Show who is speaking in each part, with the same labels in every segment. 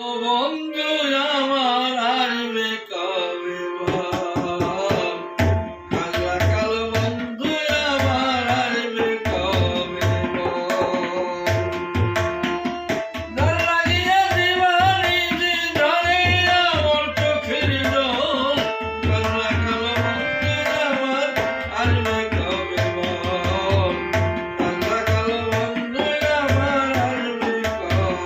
Speaker 1: বন্ধু আমার আসবে কবে ভাব, কালা কালো বন্ধু আমার আসবে কবে ভাব, লাগিয়া দিবানি ধরে আমার চোখের জল, কালা কালো বন্ধু আমার আসবে কবে ভাব, কালা কালো বন্ধু আমার আসবে কবে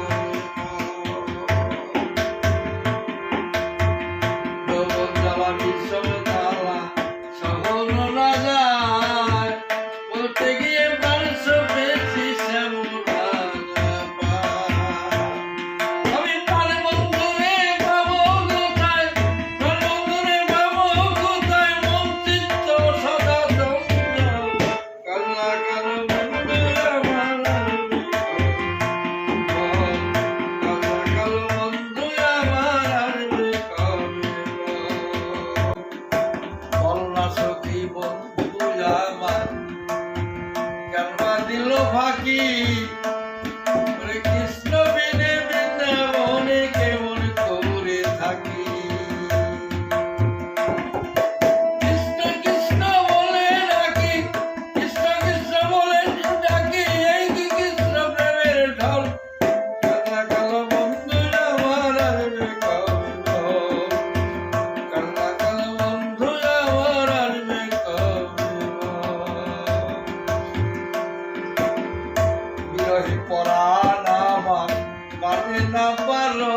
Speaker 1: বিশ্বতালা শহর রাজায় বলতে গিয়ে মানুষ পেয়েছি আমি প্রাণ বন্ধুরে পাবো কোথায়, প্রাণ বন্ধুরে পাবো কোথায়, মন চিত্ত সদা দ্বন্দ্ব, কালা কালো বন্ধু আমার কালা কালো বন্ধু আমার আসবে কবে সখী বন্ধু আমার কেন দিল ফাঁকি, কৃষ্ণ বিনে বৃন্দাবনে কেমন করে থাকি, কৃষ্ণ কৃষ্ণ বলে ডাকি, কৃষ্ণ কৃষ্ণ বলে ডাকি, এই কি কৃষ্ণ প্রেমের ঢল, কালা কালো বন্ধু আমার আসবে কবে ভাব, কালা কালো বন্ধু আমার আসবে কবে ভাব, বিরহী পরাণ আমার মানে না পালো